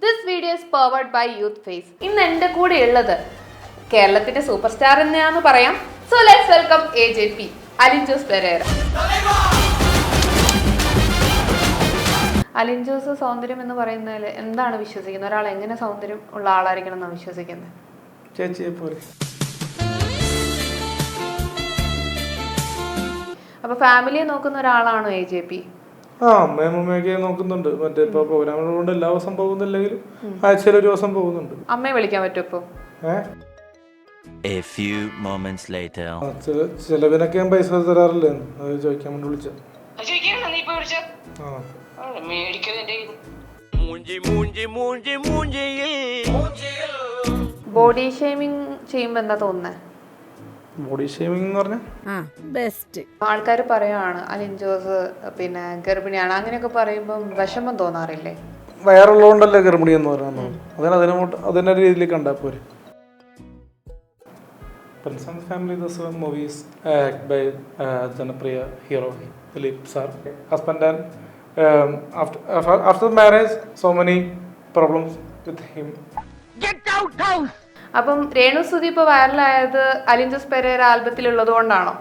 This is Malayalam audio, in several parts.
This video is powered by Youth Face. ഇന്ന് എൻ്റെ കൂടെ ഉള്ളത് കേരളത്തിന്റെ സൂപ്പർ സ്റ്റാർ എന്നെയാണെന്ന് പറയാം. So let's welcome AJP, Alin Jose Perera. Alin Jose സൗന്ദര്യം എന്ന് പറയുന്നതിൽ എന്താണ് വിശ്വസിക്കുന്നത്? ഒരാൾ എങ്ങനെ സൗന്ദര്യം ഉള്ള ആളായിരിക്കണം എന്നാണ് വിശ്വസിക്കുന്നത്? ചേച്ചിയെ പോലെ. അപ്പൊ ഫാമിലിയെ നോക്കുന്ന ഒരാളാണോ AJP? അമ്മയും അമ്മയൊക്കെ നോക്കുന്നുണ്ട്. മറ്റേ ഇപ്പൊ പ്രോഗ്രാമുകൾ കൊണ്ട് എല്ലാ ദിവസം പോകുന്നില്ലെങ്കിലും ആഴ്ചയിൽ ഒരു ദിവസം പോകുന്നുണ്ട്. അമ്മയെ വിളിക്കാൻ പറ്റുമോ? A few moments later. ചിലവിനൊക്കെ ഞാൻ പൈസ തരാറില്ലേ, അത് ചോദിക്കാൻ വേണ്ടി വിളിച്ച. ബോഡി ഷേമിങ് ചെയ്യുമ്പോ എന്താ തോന്നുന്നത്? ബോഡി ഷേമിംഗ് എന്ന് പറഞ്ഞാൽ ബെസ്റ്റ് ആൾക്കാർ പറയുകയാണ് അലിൻ ജോസ് പിന്നെ ഗർഭിണിയാണ്, അങ്ങനെയൊക്കെ പറയുമ്പോൾ വിഷമം തോന്നാറില്ലേ? വയറുള്ളതുകൊണ്ടല്ലേ ഗർഭിണി എന്ന് പറയുന്നത്. അതിനെ രീതിയിൽ കണ്ടാൽ പോരെ. ഫാമിലി മൂവീസ് ബൈ ജനപ്രിയ hero Dileep sir. Husband and after marriage so many problems with him. അപ്പം രേണു സുധി ഇപ്പൊ വൈറലായത് അലിൻ ജോസ് പെരേര ആൽബത്തിലുള്ളത് കൊണ്ടാണോ?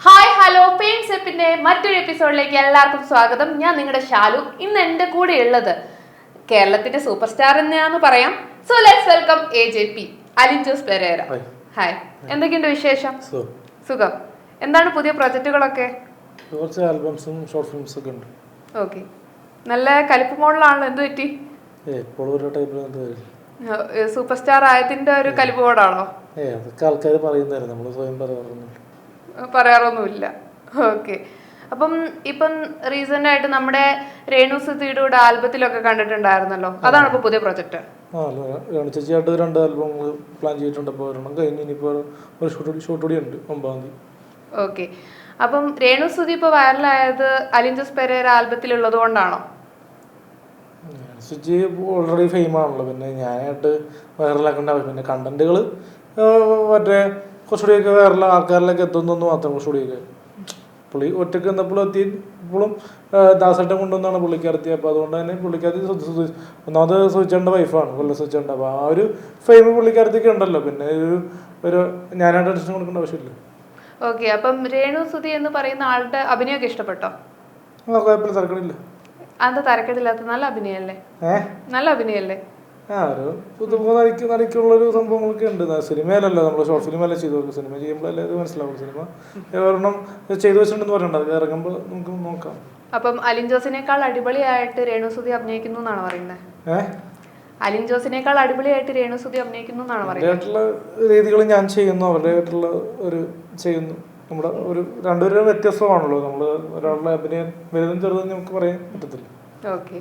ഹായ് ഹലോ പെയിൻസെപ്പിന്റെ മറ്റൊരു എപ്പിസോഡിലേക്ക് എല്ലാവർക്കും സ്വാഗതം. ഞാൻ നിങ്ങളുടെ ഷാലു. ഇന്ന് എൻ്റെ കൂടെ ഉള്ളത് കേരളത്തിന്റെ സൂപ്പർ സ്റ്റാർ എന്നെയാണെന്ന് പറയാം. So let's welcome AJP, Alin Jose Perera. Hi, എന്തൊക്കെയുണ്ട് വിശേഷം? സുഖം. എന്താണ് പുതിയ പ്രൊജക്റ്റുകളൊക്കെ? കുറച്ച് ആൽബംസും ഷോർട്ട് ഫിലിംസും ഒക്കെ ഉണ്ട്. ഓക്കെ, നല്ല കലിപ്പ് മോഡലാണല്ലോ. എന്ത് പറ്റി? സൂപ്പർ സ്റ്റാർ ആയതിന്റെ ഒരു കലിപ്പ് മോഡാണോ? അതൊക്കെ ആൾക്കാർ പറയുന്നതായിരുന്നു, നമ്മൾ സ്വയം പറയാറൊന്നുമില്ല. ഓക്കെ, അപ്പം ഇപ്പം റീസെന്റ് ആയിട്ട് നമ്മുടെ രേണു സുധിയുടെ കൂടെ ആൽബത്തിലൊക്കെ കണ്ടിട്ടുണ്ടായിരുന്നല്ലോ, അതാണ് ഇപ്പൊ പുതിയ പ്രൊജക്ട്? ചേച്ചിയായിട്ട് 2 ആൽബം പ്ലാൻ ചെയ്തിട്ടുണ്ട്. അപ്പോൾ ഒരെണ്ണം കഴിഞ്ഞ് ഇനിയിപ്പോൾ ഒരു ഷൂട്ട് കൂടി ഉണ്ട് 9-ാം തീയതി. ഓക്കെ, അപ്പം രേണു സുധി ഇപ്പൊ വൈറലായത് അലിൻ ജോസ് പെരേര ആൽബത്തിലുള്ളത് കൊണ്ടാണോ? സുജി ഓൾറെഡി ഫെയിം ആണല്ലോ, പിന്നെ ഞാനായിട്ട് വൈറലാക്കേണ്ട ആവശ്യം. പിന്നെ കണ്ടന്റുകൾ മറ്റേ കുറച്ചുകൂടിയൊക്കെ വൈറൽ ആൾക്കാരിലേക്ക് എത്തുന്നു മാത്രം. കുറച്ചുകൂടിയൊക്കെ പുള്ളി ഒറ്റയ്ക്ക് എന്നപ്പോഴും എത്തിയപ്പോഴും ദാസേട്ടൻ കൊണ്ടുവന്നാണ് പുള്ളിക്കാരത്തി. അപ്പോൾ അതുകൊണ്ട് തന്നെ പുള്ളിക്കാരത്തി ഒന്നാമത് സുചേട്ടൻ്റെ വൈഫാണ്, കൊല്ലം സുചേട്ടൻ. അപ്പോൾ ആ ഒരു ഫെയിം പുള്ളിക്കാരത്തേക്ക് ഉണ്ടല്ലോ. പിന്നെ ഒരു ഞാനായിട്ട് അഡ്ജസ്റ്റ് കൊടുക്കേണ്ട ആവശ്യമില്ല. ഓക്കെ, അപ്പം രേണു സുധി എന്ന് പറയുന്ന ആളുടെ അഭിനയമൊക്കെ ഇഷ്ടപ്പെട്ടോ? കുഴപ്പമില്ല, തരക്കടില്ല. അത് തരക്കേടില്ലാത്ത നല്ല അഭിനയല്ലേ? നല്ല അഭിനയല്ലേ? ഒരു പുതുമുഖ നടിക്കുള്ളൊരു സംഭവങ്ങളൊക്കെ ഉണ്ട്. സിനിമയിലല്ലോ, നമ്മൾ ഷോർട്ട് ഫിലിമല്ലേ ചെയ്തു കൊടുക്കും. സിനിമ ചെയ്യുമ്പോഴല്ലേ അത് മനസ്സിലാവും. സിനിമ ഒരെണ്ണം ചെയ്തു വെച്ചിട്ടുണ്ടെന്ന് പറയണ്ട, അത് ഇറങ്ങുമ്പോൾ നമുക്ക് നോക്കാം. അപ്പം അലിൻ ജോസിനേക്കാൾ അടിപൊളിയായിട്ട് രേണു സുധി അഭിനയിക്കുന്നു എന്നാണ് പറയുന്നത്? അലിൻ ജോസിനേക്കാൾ അടിപൊളിയായിട്ട് രേണു സുധി അഭിനയിക്കുന്നു എന്നാണ് പറയുന്നത്. അവരുടെയായിട്ടുള്ള രീതികൾ ഞാൻ ചെയ്യുന്നു, അവരുടെയായിട്ടുള്ള ഒരു ചെയ്യുന്നു. നമ്മുടെ ഒരു രണ്ടുപേരും വ്യത്യസ്തമാണല്ലോ. നമ്മൾ ഒരാളുടെ അഭിനയം വലുതും ചെറുതും നമുക്ക് പറയാൻ പറ്റത്തില്ല. ഓക്കെ,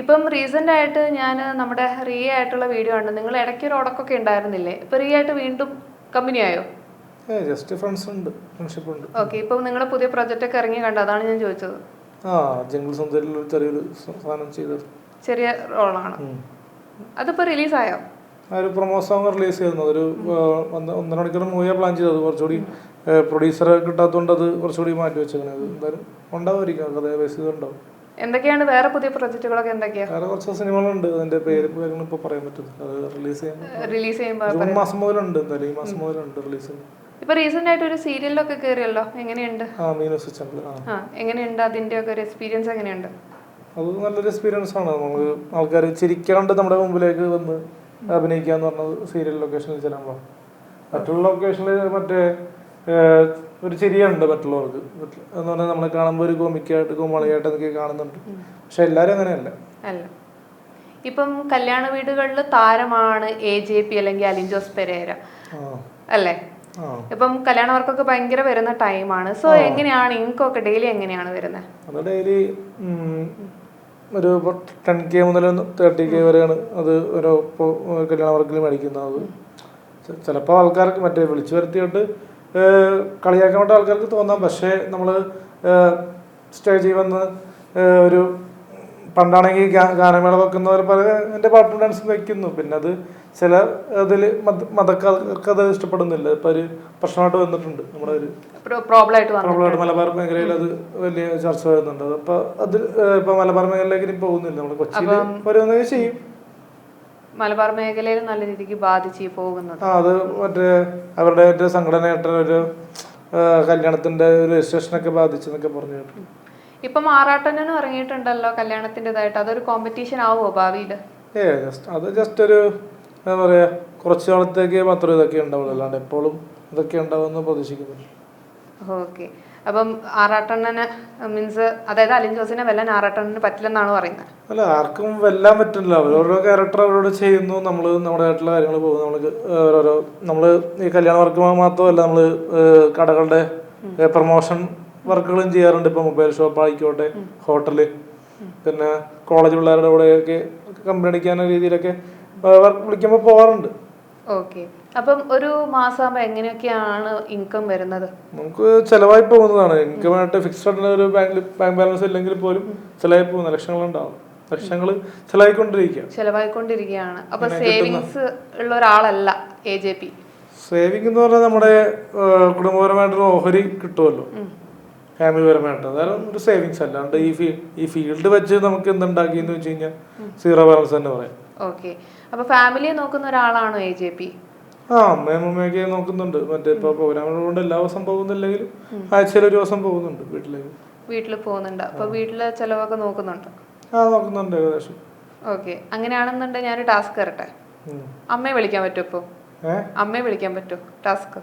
ഇപ്പം റീസെന്റ് ആയിട്ട് ഞാൻ നമ്മുടെ റിയ ആയിട്ടുള്ള വീഡിയോ ഉണ്ട്. നിങ്ങൾ ഇടയ്ക്ക് ഒരു ഉടക്കൊക്കെ ഉണ്ടായിരുന്നില്ലേ? ഇപ്പൊ റിയ ആയിട്ട് വീണ്ടും കമ്പനി ആയോ? ജസ്റ്റ് ഫ്രണ്ട്സ് ഉണ്ട്, ഫ്രണ്ട്ഷിപ്പ് ഉണ്ട്. ഓക്കെ, ഇപ്പം നിങ്ങളുടെ പുതിയ പ്രൊജക്റ്റ് ഒക്കെ ഇറങ്ങി കണ്ടു, അതാണ് ഞാൻ ചോദിച്ചത്. ജംഗിൾ സുന്ദരിയിൽ ചെറിയൊരു സാധനം ചെയ്തത്, ചെറിയ റോളാണ്. അതിപ്പോ റിലീസായോ? ഒരു പ്രൊമോ സോങ് റിലീസ് ചെയ്യുന്നു. അതൊരു 1.5 മണിക്കൂർ മൂവിയാണ് പ്ലാൻ ചെയ്തത്. കുറച്ചുകൂടി പ്രൊഡ്യൂസറെ കിട്ടാത്തതുകൊണ്ട് അത് കുറച്ചുകൂടി മാറ്റി വെച്ചേക്കുന്നത്. അത് എന്തായാലും ഉണ്ടാവുമായിരിക്കും, കഥ ബേസ് ചെയ്തുണ്ടാവും. എന്തൊക്കെയാണ് വേറെ പുതിയ പ്രൊജക്റ്റുകളൊക്കെ? എന്തൊക്കെയാ? വേറെ കുറച്ച് സിനിമകളുണ്ട്, അതിന്റെ പേര് ഇപ്പോൾ പറയാൻ പറ്റും. അത് റിലീസ് ചെയ്യുമ്പോൾ ജൂൺ മാസം മുതലുണ്ട്. എന്തായാലും ഈ മാസം മുതലുണ്ട് റിലീസ്. ഇപ്പൊ റീസെന്റ് ആയിട്ട് ഒരു സീരിയലിലൊക്കെ കയറിയല്ലോ, എങ്ങനെയുണ്ട്? എങ്ങനെയുണ്ട്? അതിന്റെ ഒക്കെ ഒരു എക്സ്പീരിയൻസ് എങ്ങനെയുണ്ട്? അത് നല്ലൊരു എക്സ്പീരിയൻസ് ആണ്. നമ്മൾ ആൾക്കാർ ചിരിക്കാണ്ട് നമ്മുടെ മുമ്പിലേക്ക് വന്ന് അഭിനയിക്കാന്ന് പറഞ്ഞത് സീരിയൽ ലൊക്കേഷനിൽ ചെല്ലുമ്പോൾ. മറ്റുള്ള ലൊക്കേഷനിൽ മറ്റേ ഒരു ചിരിയുണ്ട് മറ്റുള്ളവർക്ക് എന്ന് പറഞ്ഞാൽ നമ്മളെ കാണുമ്പോൾ ഒരു കോമിക്കായിട്ട് കോമാളിയായിട്ട് എന്നൊക്കെ കാണുന്നുണ്ട്. പക്ഷെ എല്ലാവരും അങ്ങനെയല്ല. അല്ല, ഇപ്പം കല്യാണ വീടുകളിൽ താരമാണ് AJP അല്ലെങ്കിൽ അലിൻ ജോസ് പെരേര അല്ലേ? ഇപ്പം കല്യാണ വർക്കൊക്കെ ഭയങ്കര വരുന്ന ടൈമാണ്. സോ എങ്ങനെയാണ് ഇൻകൊക്കെ ഡെയിലി എങ്ങനെയാണ് വരുന്നത്? അത് ഡെയിലി ഒരു 10K മുതൽ 30K വരെയാണ് അത് ഓരോ കല്യാണ വർക്കിൽ മേടിക്കുന്നത്. ചിലപ്പോൾ ആൾക്കാർക്ക് മറ്റേ വിളിച്ചു വരുത്തിയിട്ട് കളിയാക്കാൻ വേണ്ട ആൾക്കാർക്ക് തോന്നാം. പക്ഷേ നമ്മൾ സ്റ്റേജിൽ വന്ന് ഒരു പണ്ടാണെങ്കിൽ ഗാനമേള വെക്കുന്നവർ പല എൻ്റെ പാട്ടും ഡാൻസും വയ്ക്കുന്നു. പിന്നെ അത് ചില ഇതിൽ മതക്കാർക്ക് അത് ഇഷ്ടപ്പെടുന്നില്ല. ഇപ്പൊ ഒരു പ്രശ്നമായിട്ട് വന്നിട്ടുണ്ട് നമ്മുടെ ഒരു പ്രോബ്ലമായിട്ട് മലബാർ മേഖലയിൽ അത് വലിയ ചർച്ച വരുന്നുണ്ട്. അപ്പൊ അത് ഇപ്പൊ മലബാർ മേഖലയിലേക്ക് ഇനി പോകുന്നില്ല. നമ്മൾ കൊച്ചിയിൽ ഓരോന്നൊക്കെ ചെയ്യും. മലബാർ മേഖലയിൽ നല്ല രീതിക്ക് ബാധിച്ച് പോകുന്നത് അത് മറ്റേ അവരുടെ സംഘടനയായിട്ട് ഒരു കല്യാണത്തിന്റെ ഒരു രജിസ്ട്രേഷനൊക്കെ ബാധിച്ചെന്നൊക്കെ പറഞ്ഞു കേട്ടു. ഇപ്പം ആറാട്ടനും ഇറങ്ങിയിട്ടുണ്ടല്ലോ കല്യാണത്തിൻ്റെതായിട്ട്. അതൊരു കോമ്പറ്റീഷൻ ആവുമോ ഭാവിയിൽ? അത് ജസ്റ്റ് ഒരു എന്താ പറയാ, കുറച്ച് കാലത്തേക്ക് മാത്രമേ ഇതൊക്കെ ഉണ്ടാവുള്ളൂ, അല്ലാണ്ട് എപ്പോഴും ഇതൊക്കെ ഉണ്ടാവുമെന്ന് പ്രതീക്ഷിക്കുന്നു. ഓക്കെ. അപ്പം ആറാട്ടണ്ണന് മീൻസ് അതായത് അലിൻ ജോസിനെ വെല്ലാൻ ആറാട്ടണ്ണന് പറ്റില്ലെന്നാണ് പറയുന്നത്? അല്ല, ആർക്കും വെല്ലാൻ പറ്റില്ല. ഓരോരോ ക്യാരക്ടർ അവരോട് ചെയ്യുന്നു. നമ്മൾ നമ്മുടെ ആയിട്ടുള്ള കാര്യങ്ങൾ പോകും. നമ്മള് ഈ കല്യാണ വർക്ക് മാത്രമല്ല, നമ്മള് കടകളുടെ പ്രൊമോഷൻ വർക്കുകളും ചെയ്യാറുണ്ട്. ഇപ്പൊ മൊബൈൽ ഷോപ്പ് ആയിക്കോട്ടെ, ഹോട്ടല്, പിന്നെ കോളേജ് പിള്ളേരുടെ കൂടെയൊക്കെ കമ്പനി അടിക്കാന രീതിയിലൊക്കെ വിളിക്കുമ്പോൾ പോകാറുണ്ട്. ഓക്കെ. അപ്പം ഒരു മാസമാകുമ്പോൾ എങ്ങനെയൊക്കെയാണ് ഇൻകം വരുന്നത്? നമുക്ക് ചെലവായി പോകുന്നതാണ്. ഇൻകമായിട്ട് ഫിക്സ്ഡ് ഒരു ബാങ്ക് ബാലൻസ് ഇല്ലെങ്കിൽ പോലും ചെലവായി പോകുന്ന ലക്ഷങ്ങളുണ്ടാവും. ലക്ഷങ്ങൾ ചെലവായിക്കൊണ്ടിരിക്കുകയാണ്. അപ്പൊ സേവിങ്സ് ഉള്ള ഒരാളല്ല AJP. സേവിങ് എന്ന് പറഞ്ഞാൽ നമ്മുടെ കുടുംബപരമായിട്ടൊരു ഓഹരി കിട്ടുമല്ലോ, ഫാമിലി പരമായിട്ട്. അതായത് ഒരു സേവിങ്സ് അല്ലാണ്ട് ഈ ഫീൽഡ് വെച്ച് നമുക്ക് എന്തുണ്ടാക്കിയെന്ന് വെച്ച് കഴിഞ്ഞാൽ സീറോ ബാലൻസ് തന്നെ പറയാം. ഓക്കെ. അപ്പൊ ഫാമിലിയെ നോക്കുന്ന ഒരാളാണോ AJP? അമ്മയും അമ്മയൊക്കെ നോക്കുന്നുണ്ട്. മറ്റേ ഇപ്പൊ പ്രോഗ്രാമുകൾ കൊണ്ട് എല്ലാ ദിവസം പോകുന്നില്ലെങ്കിലും ആഴ്ചയിൽ ഒരു ദിവസം പോകുന്നുണ്ട് വീട്ടിൽ പോകുന്നുണ്ട്. അപ്പൊ വീട്ടിലെ ചെലവൊക്കെ നോക്കുന്നുണ്ട്? നോക്കുന്നുണ്ട് ഏകദേശം. ഓക്കെ. അങ്ങനെയാണെന്നുണ്ടെങ്കിൽ ഞാനൊരു ടാസ്ക് തരട്ടെ. അമ്മയെ വിളിക്കാൻ പറ്റുമോ ഇപ്പൊ? അമ്മയെ വിളിക്കാൻ പറ്റുമോ? ടാസ്ക്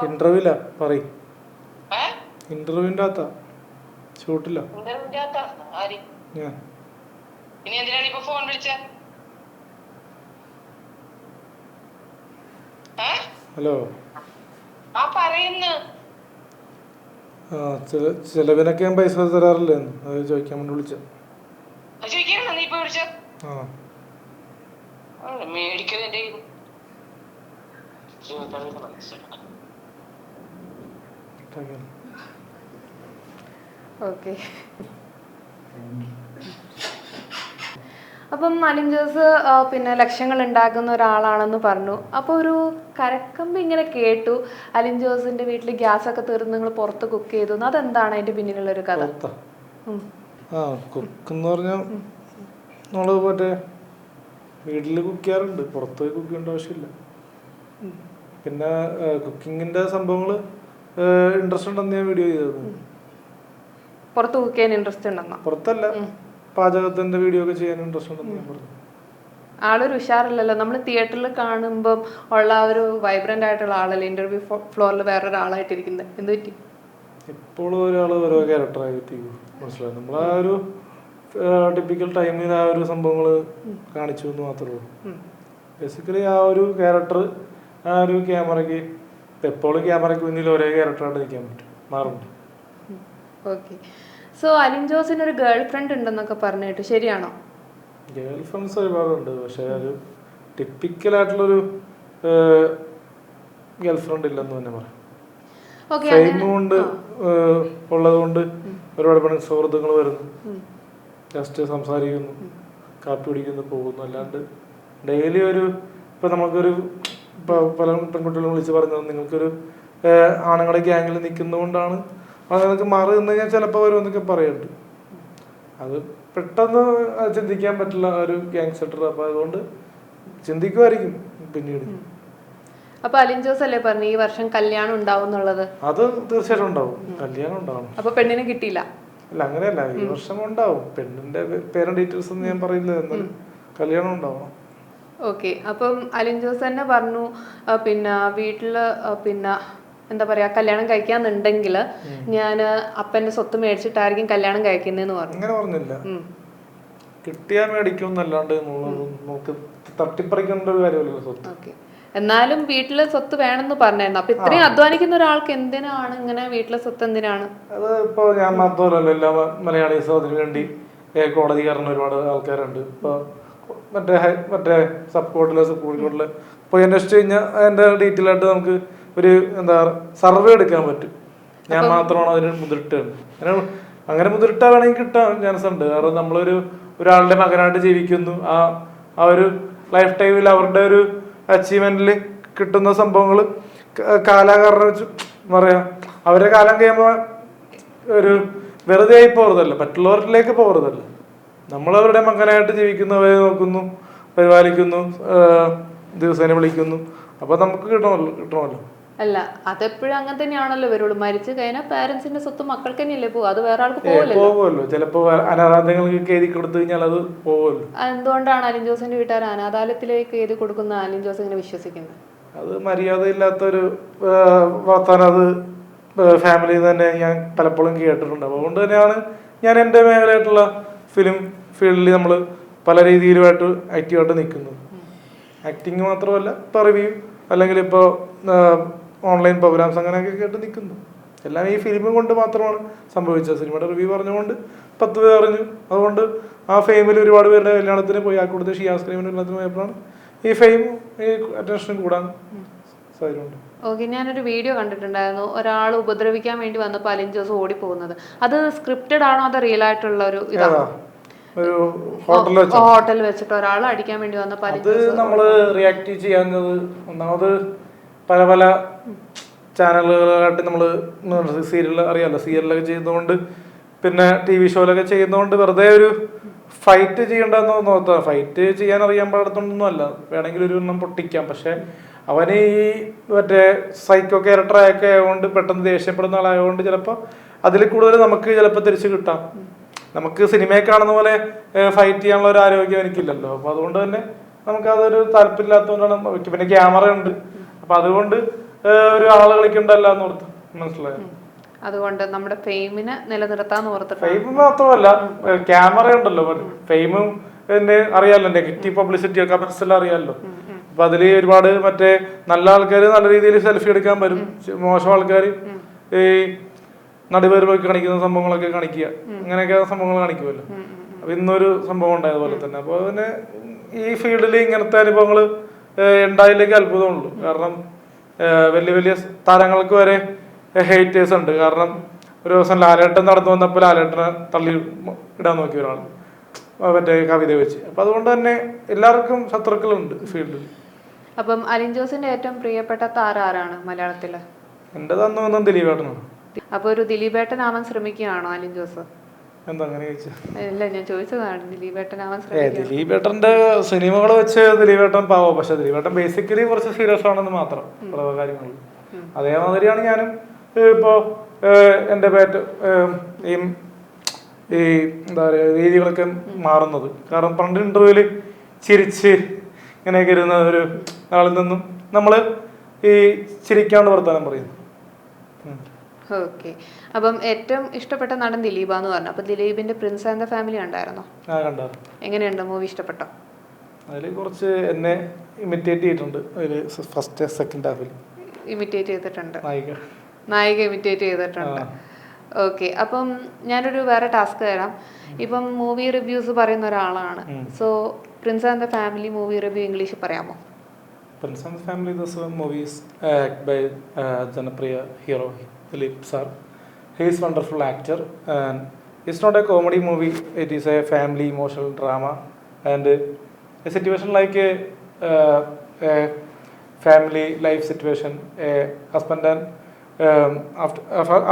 ഇന്റർവ്യൂല പറയും. ഇന്റർവ്യൂവിന്റെ അകത്താ, ഷൂട്ടില്ല. ഹലോ. ചെലവിനൊക്കെ ഞാൻ പൈസ തരാറില്ലേ, അത് ചോദിക്കാൻ വേണ്ടി വിളിച്ച. ഓക്കെ. അപ്പം അലിൻ ജോസ് പിന്നെ ലക്ഷങ്ങൾ ഉണ്ടാക്കുന്ന ഒരാളാണെന്ന് പറഞ്ഞു. അപ്പോൾ ഒരു കരക്കമ്പ് ഇങ്ങനെ കേട്ടു, അലിൻ ജോസിന്റെ വീട്ടിൽ ഗ്യാസ് ഒക്കെ തീർന്ന് നിങ്ങൾ പുറത്ത് കുക്ക് ചെയ്തു. അതെന്താണ് അതിന്റെ പിന്നിലുള്ള ഒരു കഥ? കുക്ക് എന്ന് പറഞ്ഞാൽ നമ്മള് മറ്റേ വീട്ടിൽ കുക്ക് ചെയ്യാറുണ്ട്, പുറത്ത് പോയി കുക്ക് ചെയ്യേണ്ട ആവശ്യമില്ല. പിന്നെ കുക്കിങ്ങിന്റെ സംഭവങ്ങള് ഇൻട്രസ്റ്റ് ഉണ്ടെന്ന് ഞാൻ വീഡിയോ ചെയ്തിരുന്നു. പുറത്ത് കുക്ക് ചെയ്യാൻ ഇൻട്രസ്റ്റ് ഉണ്ടെന്നോ? പുറത്തല്ല, പാചകത്തിന്റെ വീഡിയോ ഒക്കെ ചെയ്യാൻ ഇൻട്രസ്റ്റ് ഉണ്ടെന്ന് ഞാൻ പറഞ്ഞു. ആളൊരു ഉഷാറില്ലല്ലോ. നമ്മൾ തിയേറ്ററിൽ കാണുമ്പോൾ ഉള്ള ഒരു വൈബ്രന്റ് ആയിട്ടുള്ള ആളല്ലേ ഇന്റർവ്യൂ ഫ്ലോറിൽ വേറൊരാളായിട്ടിരിക്കുന്നത്? എന്ത് പറ്റി? എപ്പോഴും ഒരാള് ഓരോ ക്യാരക്ടറായിട്ട് മനസ്സിലായി. നമ്മൾ ആ ഒരു ടിപ്പിക്കൽ ടൈമിൽ ആ ഒരു സംഭവങ്ങൾ കാണിച്ചു എന്ന് മാത്രമേ ഉള്ളൂ. ബേസിക്കലി ആ ഒരു ക്യാരക്ടർ ആ ഒരു ക്യാമറയ്ക്ക് എപ്പോഴും ക്യാമറയ്ക്ക് മുന്നിൽ ഒരേ ക്യാരക്ടറായിട്ട് നിൽക്കാൻ പറ്റും, മാറുന്നുണ്ട്. ഓക്കെ. സോ അലിൻ ജോസിന് ഒരു ഗേൾ ഫ്രണ്ട് ഉണ്ടെന്നൊക്കെ പറഞ്ഞിട്ട് ശരിയാണോ? ഗേൾ ഫ്രണ്ട്സ് ഒരുപാടുണ്ട്, പക്ഷെ ഒരു ടിപ്പിക്കലായിട്ടുള്ളൊരു ഗേൾ ഫ്രണ്ട് ഇല്ലെന്ന് തന്നെ പറയാം. ഫെയിം കൊണ്ട് ഉള്ളത് കൊണ്ട് ഒരുപാട് പണി സുഹൃത്തുക്കൾ വരുന്നു, ജസ്റ്റ് സംസാരിക്കുന്നു, കാപ്പി കുടിക്കുന്നു, പോകുന്നു. അല്ലാണ്ട് ഡെയിലി ഒരു ഇപ്പൊ നമുക്കൊരു പല പെൺകുട്ടികളും വിളിച്ച് പറഞ്ഞത് നിങ്ങൾക്കൊരു ആണുങ്ങളുടെ ഗ്യാങ്ങിൽ നിൽക്കുന്നതുകൊണ്ടാണ് അതൊക്കെ മാറി നിന്ന് കഴിഞ്ഞാൽ ചിലപ്പോൾ വരുമെന്നൊക്കെ പറയുന്നുണ്ട്. അത് പെട്ടെന്ന് ചിന്തിക്കാൻ പറ്റില്ല ഒരു ഗ്യാങ് സെറ്റർ. അപ്പൊ അതുകൊണ്ട് ചിന്തിക്കുമായിരിക്കും പിന്നീട്. അപ്പൊ അലിൻ ജോസ് അല്ലേ പറഞ്ഞു ഈ വർഷം കല്യാണം ഉണ്ടാവും എന്നുള്ളത്? അത് തീർച്ചയായിട്ടും ഉണ്ടാവും, കല്യാണം ഉണ്ടാവും. അപ്പൊ പെണ്ണിനെ കിട്ടിയില്ല? അല്ല, അങ്ങനെയല്ല, ഈ വർഷം ഉണ്ടാവും. പെണ്ണിന്റെ പേരന്റ് ഡീറ്റെയിൽസ് ഒന്നും ഞാൻ പറയില്ല, എന്നാലും കല്യാണം ഉണ്ടാവും. ഓക്കെ. അപ്പം അലിൻ ജോസ് തന്നെ പറഞ്ഞു പിന്നെ വീട്ടില് പിന്നെ എന്താ പറയാ കല്യാണം കഴിക്കാന്നുണ്ടെങ്കിൽ ഞാൻ അപ്പന്റെ സ്വത്ത് മേടിച്ചിട്ടായിരിക്കും കല്യാണം കഴിക്കുന്നതെന്ന് പറഞ്ഞു. അങ്ങനെ പറഞ്ഞില്ല, കിട്ടിയാ മേടിക്കും എന്നല്ലാണ്ട് നമുക്ക് തട്ടിപ്പറിക്കേണ്ട ഒരു കാര്യമല്ലോ സ്വത്ത്. ഓക്കെ. എന്നാലും വീട്ടിലെ സ്വത്ത് വേണമെന്ന് പറഞ്ഞായിരുന്നു. അപ്പൊ ഇത്രയും അധ്വാനിക്കുന്ന ഒരാൾക്ക് എന്തിനാണ് ഇങ്ങനെ വീട്ടിലെ സ്വത്ത് എന്തിനാണ്? അത് ഇപ്പൊ ഞാൻ മാത്രമല്ലല്ലോ, എല്ലാ മലയാളീസും അതിനു വേണ്ടി കോടതി കയറുന്ന ഒരുപാട് ആൾക്കാരുണ്ട്. ഇപ്പൊ മറ്റേ സബ് കോഡില് സുപ്രീം കോഡില് പോയി അന്വേഷിച്ച് കഴിഞ്ഞാൽ അതിന്റെ ഡീറ്റെയിൽ ആയിട്ട് നമുക്ക് ഒരു എന്താ സർവേ എടുക്കാൻ പറ്റും. ഞാൻ മാത്രമാണ് അതിന് മുതിർട്ട്. അങ്ങനെ മുതിർട്ടാ വേണമെങ്കിൽ കിട്ടാൻ ചാൻസ് ഉണ്ട്. കാരണം ഒരാളുടെ മകനായിട്ട് ജീവിക്കുന്നു, ആ ഒരു ലൈഫ് ടൈമിൽ അവരുടെ ഒരു അച്ചീവ്മെന്റിൽ കിട്ടുന്ന സംഭവങ്ങൾ കാലാകാരണം വെച്ച് പറയാ അവരെ കാലം കഴിയുമ്പോൾ ഒരു വെറുതെ ആയി പോകരുതല്ല, മറ്റുള്ളവരിലേക്ക് പോകരുതല്ല. നമ്മളവരുടെ മകനായിട്ട് ജീവിക്കുന്നവരെ നോക്കുന്നു, പരിപാലിക്കുന്നു, ദിവസേന വിളിക്കുന്നു. അപ്പൊ നമുക്ക് കിട്ടണമല്ലോ. അല്ല, അതെപ്പോഴും അങ്ങനെ തന്നെയാണല്ലോ വരുള്ളൂ. മരിച്ചു കഴിഞ്ഞാൽ പാരന്റ്സിന്റെ സ്വത്ത് മക്കൾക്ക് തന്നെയല്ലേ പോകും, അത് വേറെ ആൾക്ക് പോകുമല്ലോ. ചിലപ്പോ അനാഥാലയങ്ങൾക്ക് എഴുതി കൊടുത്തു കഴിഞ്ഞാൽ അത് പോകുമല്ലോ. എന്തുകൊണ്ടാണ് അലിൻ ജോസിന്റെ വീട്ടുകാർ അനാഥാലയത്തിലേക്ക് എഴുതി കൊടുക്കുന്ന അലിൻ ജോസ് ഇങ്ങനെ വിശ്വസിക്കുന്നത്? അത് മര്യാദയില്ലാത്തൊരു വർത്താനം. അത് ഫാമിലിയിൽ തന്നെ ഞാൻ പലപ്പോഴും കേട്ടിട്ടുണ്ട്. അതുകൊണ്ട് തന്നെയാണ് ഞാൻ എൻ്റെ മേഖലയായിട്ടുള്ള ഫിലിം ഫീൽഡിൽ നമ്മൾ പല രീതിയിലുമായിട്ട് ആക്റ്റീവായിട്ട് നിൽക്കുന്നത്. ആക്ടിങ് മാത്രമല്ല, ഇപ്പോൾ റിവ്യൂ അല്ലെങ്കിൽ ഇപ്പോൾ ഓൺലൈൻ പ്രോഗ്രാംസ് അങ്ങനെയൊക്കെ കേട്ട് നിൽക്കുന്നു. എല്ലാം ഈ ഫിലിം കൊണ്ട് മാത്രമാണ് സംഭവിച്ചത്. സിനിമയുടെ റിവ്യൂ പറഞ്ഞുകൊണ്ട് 10 പേർ അറിഞ്ഞു. അതുകൊണ്ട് ആ ഫെയിമിൽ ഒരുപാട് പേരുടെ കല്യാണത്തിന് പോയി. ആ കൂടുതൽ ഷിയാസ് ക്രീമിൻ്റെ കല്യാണത്തിന് പോയപ്പോഴാണ് ഈ ഫെയിം ഈ അറ്റൻഷൻ കൂടാൻ സാധ്യതയുണ്ട്. ഓക്കെ, ഞാനൊരു വീഡിയോ കണ്ടിട്ടുണ്ടായിരുന്നു. ഒരാൾ ഉപദ്രവിക്കാൻ വേണ്ടി വന്നപ്പോൾ അലിൻ ജോസ് ഓടി പോകുന്നത്. അത് സ്ക്രിപ്റ്റഡ് ആണോ അതോ റിയൽ ആയിട്ടുള്ള ഒരു ഇതാണോ? ഒരു ഹോട്ടൽ വെച്ചിട്ട് ഒരാൾ അടിക്കാൻ വേണ്ടി വന്നപ്പോൾ അത് നമ്മള് റിയാക്ട് ചെയ്യാവുന്നത് ഒന്നാമത് പല ചാനലുകളായിട്ട് നമ്മള് സീരിയൽ അറിയാമല്ലോ, സീരിയലൊക്കെ ചെയ്യുന്നതുകൊണ്ട് പിന്നെ TV ഷോയിലൊക്കെ ചെയ്യുന്നതുകൊണ്ട് വെറുതെ ഒരു ഫൈറ്റ് ചെയ്യണ്ടെന്ന് നോക്കാം. ഫൈറ്റ് ചെയ്യാൻ അറിയാൻ പാടത്തൊന്നും അല്ല, വേണമെങ്കിൽ ഒരു എണ്ണം പൊട്ടിക്കാം. പക്ഷെ അവന് ഈ മറ്റേ സൈക്കോ ക്യാരക്ടറൊക്കെ ആയതുകൊണ്ട് പെട്ടെന്ന് ദേഷ്യപ്പെടുന്ന ആളായതുകൊണ്ട് ചിലപ്പോൾ അതിൽ കൂടുതൽ നമുക്ക് ചിലപ്പോൾ തിരിച്ചു കിട്ടാം. നമുക്ക് സിനിമയെ കാണുന്ന പോലെ ഫൈറ്റ് ചെയ്യാനുള്ള ഒരു ആരോഗ്യം എനിക്കില്ലല്ലോ. അപ്പൊ അതുകൊണ്ട് തന്നെ നമുക്ക് അതൊരു താല്പര്യമില്ലാത്തതുകൊണ്ടാണ്. പിന്നെ ക്യാമറ ഉണ്ട്, അപ്പൊ അതുകൊണ്ട് ഒരു ആള് കളിക്കണ്ടല്ല എന്ന് ഓർത്ത് മനസ്സിലായി. അതുകൊണ്ട് നമ്മുടെ ഫെയിമിനെ നിലനിർത്താന്ന് ഓർത്തിട്ട്. ഫെയിം മാത്രമല്ല, ക്യാമറ ഉണ്ടല്ലോ. ഫെയിമും പിന്നെ അറിയാലോ, നെഗറ്റീവ് പബ്ലിസിറ്റി ഒക്കെ മനസ്സിലെല്ലാം അറിയാമല്ലോ. അപ്പൊ അതില് ഒരുപാട് മറ്റേ നല്ല ആൾക്കാർ നല്ല രീതിയിൽ സെൽഫി എടുക്കാൻ വരും, മോശം ആൾക്കാർ ഈ നടുവേര് പോയി കാണിക്കുന്ന സംഭവങ്ങളൊക്കെ കാണിക്കുക, അങ്ങനെയൊക്കെ സംഭവങ്ങൾ കാണിക്കുമല്ലോ. അപ്പൊ ഇന്നൊരു സംഭവം ഉണ്ടായതുപോലെ തന്നെ. അപ്പൊ അതിന് ഈ ഫീൽഡിൽ ഇങ്ങനത്തെ അനുഭവങ്ങൾ ഉണ്ടായില്ലെങ്കിൽ അത്ഭുതമുള്ളൂ. കാരണം വലിയ താരങ്ങൾക്ക് വരെ ഹേറ്റേഴ്സ് ഉണ്ട്. കാരണം ഒരു ദിവസം ലാലേട്ടൻ നടന്നു വന്നപ്പോൾ ലാലേട്ടനെ തള്ളി ഇടാൻ നോക്കിയ ഒരാൾ മറ്റേ കവിത വെച്ച്. അപ്പൊ അതുകൊണ്ട് തന്നെ എല്ലാവർക്കും ശത്രുക്കളുണ്ട് ഫീൽഡിൽ. അപ്പം അലിൻ ജോസിന്റെ ഏറ്റവും പ്രിയപ്പെട്ട താരം ആരാണ് മലയാളത്തില്? എന്റെ തന്നു വന്ന ദിലീപേട്ടനാണ്. അപ്പൊ ഒരു ദിലീപേട്ടനാവാൻ ശ്രമിക്കുകയാണോ അലിൻ ജോസ്? എന്താ അങ്ങനെ ചോദിച്ചു? ഇല്ല, ഞാൻ ചോദിച്ചതാണ് ദിലീപേട്ടനാവാൻ ദിലീപേട്ടന്റെ സിനിമകൾ വെച്ച് ദിലീപേട്ടൻ പാവോ. പക്ഷെ ദിലീപേട്ടൻ ബേസിക്കലി കുറച്ച് സീരിയസ് ആണെന്ന് മാത്രം പല കാര്യങ്ങളിൽ. അതേമാതിരിയാണ് ഞാനും ഇപ്പോ എന്റെ ഈ എന്താ പറയുക രീതികളൊക്കെ മാറുന്നത്. കാരണം പണ്ട് ഇന്റർവ്യൂല് ചിരിച്ച് ഇങ്ങനെയൊക്കെ ഇരുന്ന ഒരു ആളിൽ നിന്നും നമ്മള് ഈ ചിരിക്കാണ്ട് വർത്താനം പറയുന്നു. ഓക്കെ, അപ്പം ഏറ്റവും ഇഷ്ടപ്പെട്ട നടൻ ദിലീപാന്ന് പറഞ്ഞു. അപ്പൊ ദിലീപിന്റെ പ്രിൻസ് ആൻഡ് ദ ഫാമിലി ഉണ്ടായിരുന്നോ? എങ്ങനെയുണ്ട് മൂവി? ഇഷ്ടപ്പെട്ടോ? അതിൽ കുറച്ച് എന്നെ ഇമിറ്റേറ്റ് ചെയ്തിട്ടുണ്ട്. അതില് ഫസ്റ്റ് സെക്കൻഡ് ഹാഫിൽ ഇമിറ്റേറ്റ് ചെയ്തിട്ടുണ്ട്, നായിക ഇമിറ്റേറ്റ് ചെയ്തിട്ടുണ്ട്. ഓക്കെ, അപ്പം ഞാനൊരു വേറെ ടാസ്ക് തരാം. ഇപ്പം മൂവി റിവ്യൂസ് പറയുന്ന ഒരാളാണ്. So Prince and the family movie review English പറയാമോ? Prince and the Family, this movie is acted by Janapriya hero Dilip sir. He is wonderful actor, and it's not a comedy movie. It is a family emotional drama, and a situation like a family life situation. A husband and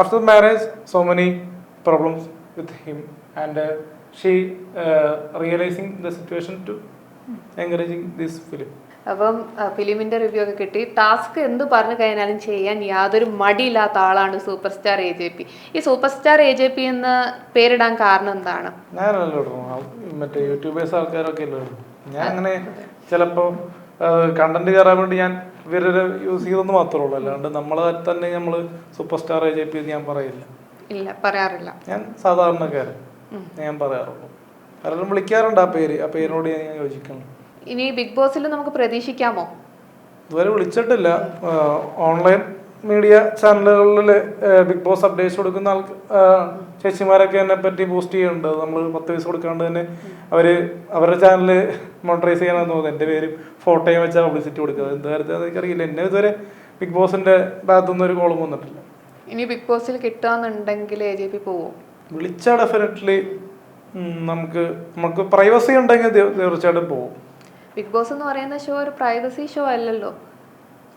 after marriage, so many problems with him, and she realizing the situation to encouraging this film. അപ്പം ഫിലിമിന്റെ റിവ്യൂ ഒക്കെ കിട്ടി. ടാസ്ക് എന്ത് പറഞ്ഞു കഴിഞ്ഞാലും ചെയ്യാൻ യാതൊരു മടിയില്ലാത്ത ആളാണ് സൂപ്പർ സ്റ്റാർ AJP. ഈ സൂപ്പർ സ്റ്റാർ AJP എന്ന് പേരിടാൻ കാരണം എന്താണ്? ഞാനല്ലോ മറ്റേ യൂട്യൂബേഴ്സ് ആൾക്കാരൊക്കെ അല്ലോ. ഞാൻ അങ്ങനെ ചിലപ്പോ കണ്ടന്റ് കയറാൻ വേണ്ടി ഞാൻ ഇവരെ യൂസ് ചെയ്തെന്ന് മാത്രമേ ഉള്ളൂ. അല്ലാണ്ട് നമ്മളെ തന്നെ നമ്മള് സൂപ്പർ സ്റ്റാർ AJP ഞാൻ പറയില്ല. ഇല്ല, പറയാറില്ല. ഞാൻ സാധാരണക്കാരൻ ഞാൻ പറയാറുള്ളൂ. പലരും വിളിക്കാറുണ്ട് ആ പേരിനോട് ഞാൻ യോജിക്കണം. ഇനി ബിഗ് ബോസിൽ നമുക്ക് പ്രതീക്ഷിക്കാമോ? ഇതുവരെ വിളിച്ചിട്ടില്ല. ഓൺലൈൻ മീഡിയ ചാനലുകളിൽ ബിഗ് ബോസ് അപ്ഡേറ്റ്സ് കൊടുക്കുന്ന ചേച്ചിമാരൊക്കെ എന്നെ പറ്റി പോസ്റ്റ് ചെയ്യുന്നുണ്ട്. നമ്മൾ 10 പൈസ കൊടുക്കാണ്ട് തന്നെ അവരുടെ ചാനല് മോണിറ്ററൈസ് ചെയ്യാനാണെന്ന് തോന്നുന്നു. എൻ്റെ പേര് ഫോട്ടോയും വെച്ചാൽ പബ്ലിസിറ്റി കൊടുക്കുക. എന്ത് കാര്യത്തിൽ എനിക്കറിയില്ല. എന്നെ ഇതുവരെ ബിഗ് ബോസിന്റെ ഭാഗത്തുനിന്ന് ഒരു കോളും വന്നിട്ടില്ല. ഇനി ബിഗ് ബോസിൽ കിട്ടാന്നുണ്ടെങ്കിൽ AJP പോവും? വിളിച്ചാൽ ഡെഫിനറ്റ്ലി നമുക്ക് പ്രൈവസി ഉണ്ടെങ്കിൽ തീർച്ചയായിട്ടും പോകും. ബിഗ് ബോസ് എന്ന് പറയുന്ന ഷോ ഒരു പ്രൈവസി ഷോ അല്ലല്ലോ.